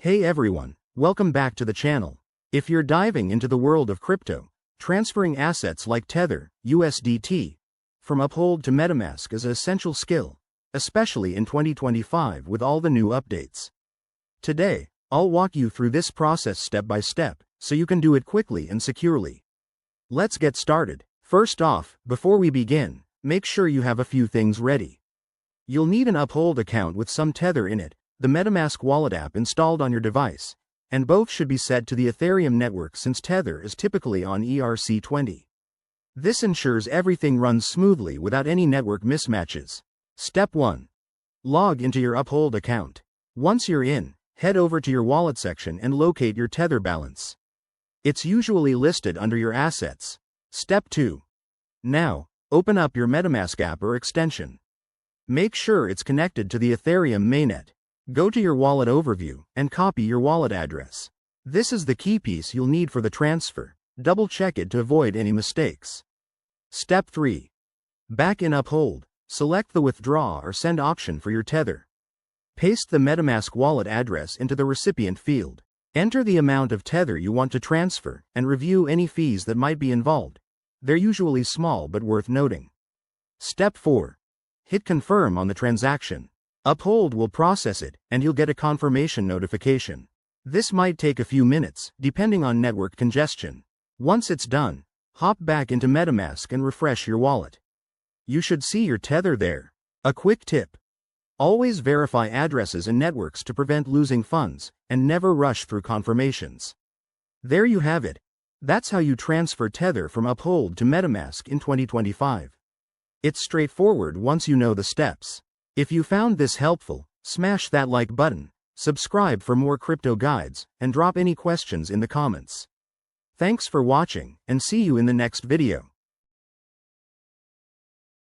Hey everyone, welcome back to the channel. If you're diving into the world of crypto, transferring assets like Tether, USDT, from Uphold to Metamask is an essential skill, especially in 2025 with all the new updates. Today, I'll walk you through this process step by step, so you can do it quickly and securely. Let's get started. First off, before we begin, make sure you have a few things ready. You'll need an Uphold account with some Tether in it, the Metamask wallet app installed on your device, and both should be set to the Ethereum network since Tether is typically on ERC20. This ensures everything runs smoothly without any network mismatches. Step 1. Log into your Uphold account. Once you're in, head over to your wallet section and locate your Tether balance. It's usually listed under your assets. Step 2. Now, open up your Metamask app or extension. Make sure it's connected to the Ethereum mainnet. Go to your wallet overview and copy your wallet address. This is the key piece you'll need for the transfer. Double check it to avoid any mistakes. Step 3. Back in Uphold, select the withdraw or send option for your Tether. Paste the Metamask wallet address into the recipient field. Enter the amount of Tether you want to transfer and review any fees that might be involved. They're usually small but worth noting. Step 4. Hit confirm on the transaction. Uphold will process it, and you'll get a confirmation notification. This might take a few minutes, depending on network congestion. Once it's done, hop back into Metamask and refresh your wallet. You should see your Tether there. A quick tip. Always verify addresses and networks to prevent losing funds, and never rush through confirmations. There you have it. That's how you transfer Tether from Uphold to Metamask in 2025. It's straightforward once you know the steps. If you found this helpful, smash that like button, subscribe for more crypto guides, and drop any questions in the comments. Thanks for watching, and see you in the next video.